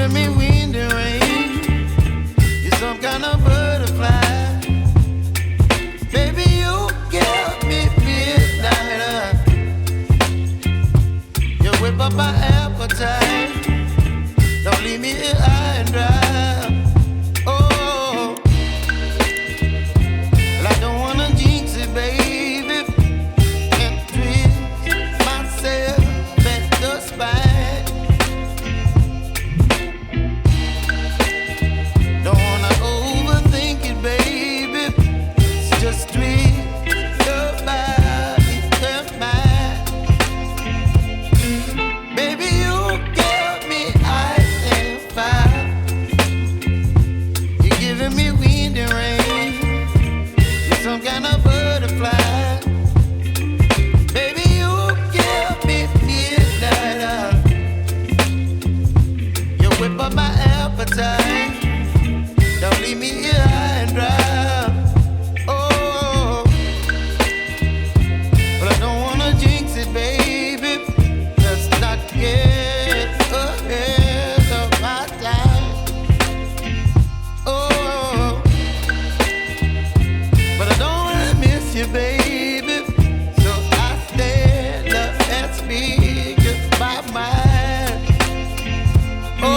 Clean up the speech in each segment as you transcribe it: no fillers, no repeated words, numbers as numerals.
giving me wind and rain. You're some kind of butterfly. Baby, you give me midnight. You whip up my appetite. Don't leave me here high and dry. Oh, well, I don't wanna jinx it, baby, and twist myself at the spine. Don't wanna overthink it, baby. It's just twist your body and mine. Baby, you give me ice and fire. You're giving me wind and rain. You're some kind of butterfly. Baby, you give me midnight. You whip up my appetite. Don't leave me here high and dry. Oh, but I don't wanna jinx it, baby. Let's not get ahead of my time. Oh, but I don't wanna miss you, baby. So I stand up and speak my mind. Oh.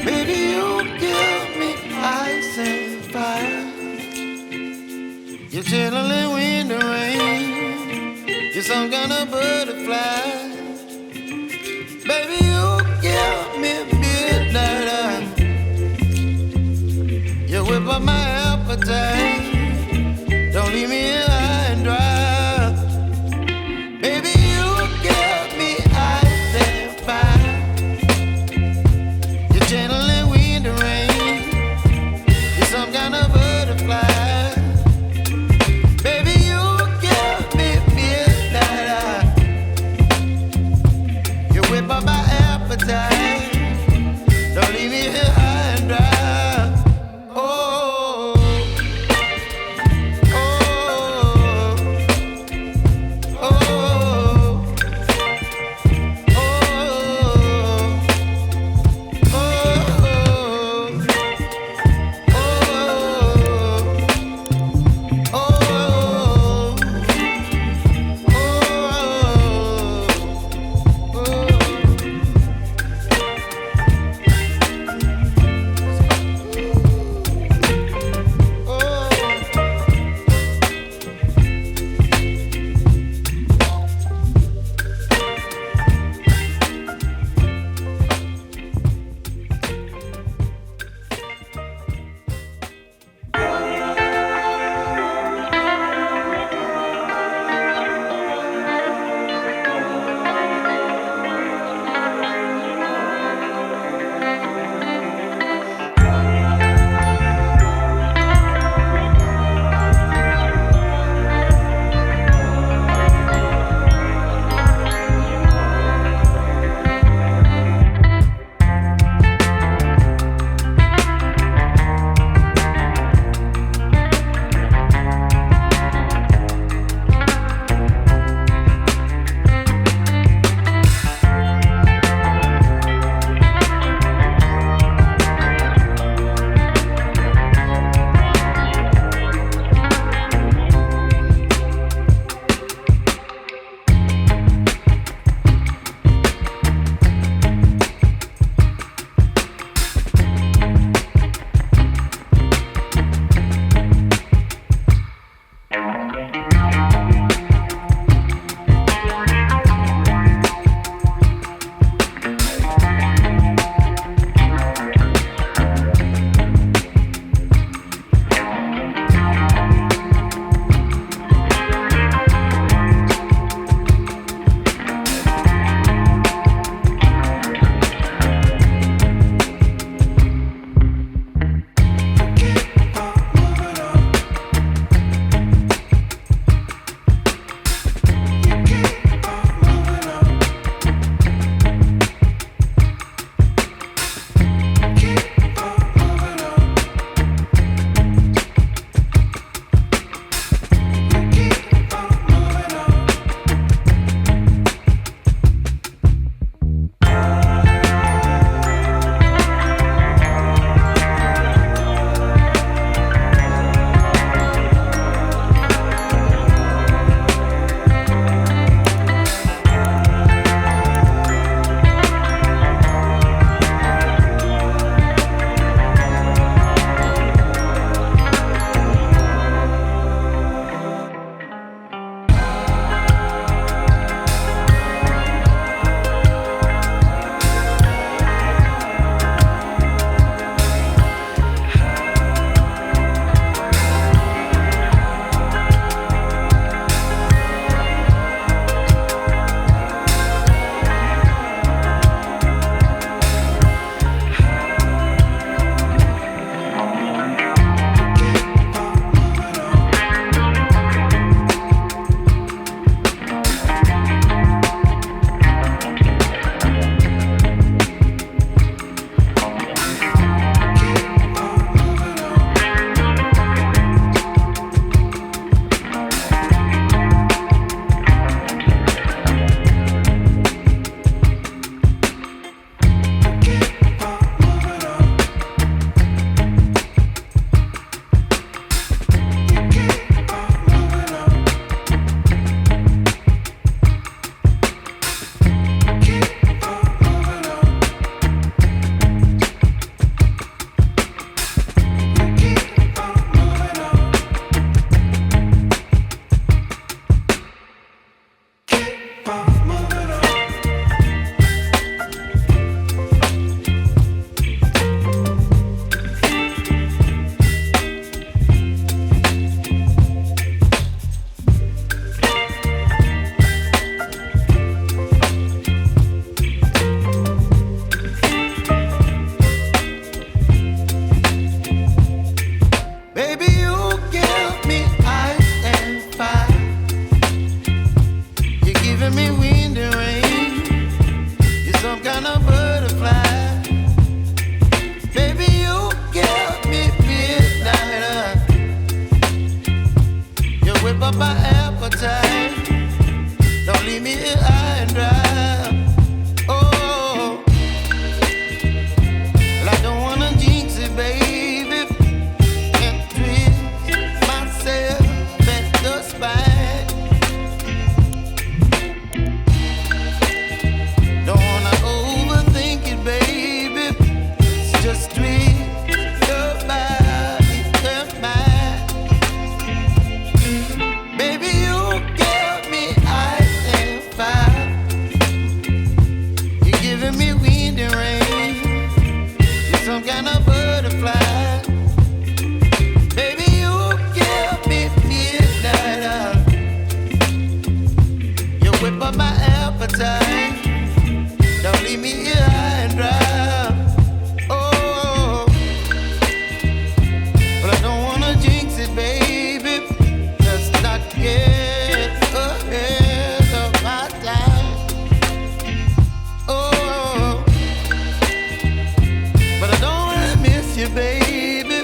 Baby, you give me ice and fire. You're chilling wind and rain. You're some kind of butterfly. Baby, you give me midnight. You whip up my appetite. Don't leave me here high and dry. Baby, you give me ice and fire. You're channeling wind and rain. You're some kind of butterfly. Baby, you give me midnight. You whip up my appetite. Don't leave me here high and dry. Oh. up my appetite. Don't leave me here high and dry. Oh, well, I don't wanna jinx it, baby, and twist myself at the spine. Don't wanna overthink it, baby. It's just twist your body and mine. Baby, you give me ice and fire. You're giving me wind and rain. You're some kind of butterfly. Baby, you give me midnight. You whip up my appetite. Don't leave me here high and dry. Oh, but I don't wanna jinx it, baby. Let's not get ahead of my time. Oh, but I don't wanna miss you, baby.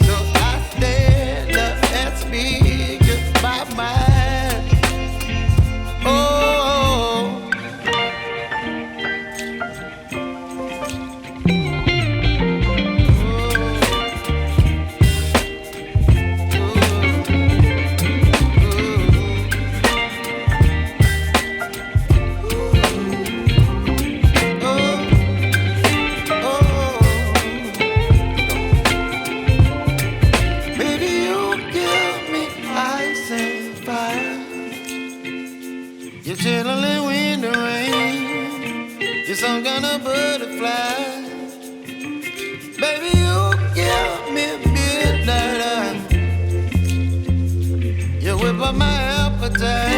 So I stand up and speak just my mind. Oh. Baby, you give me ice and fire. You're chilling wind and rain. You're some kind of butterfly. Baby, you give me midnight. You whip up my appetite.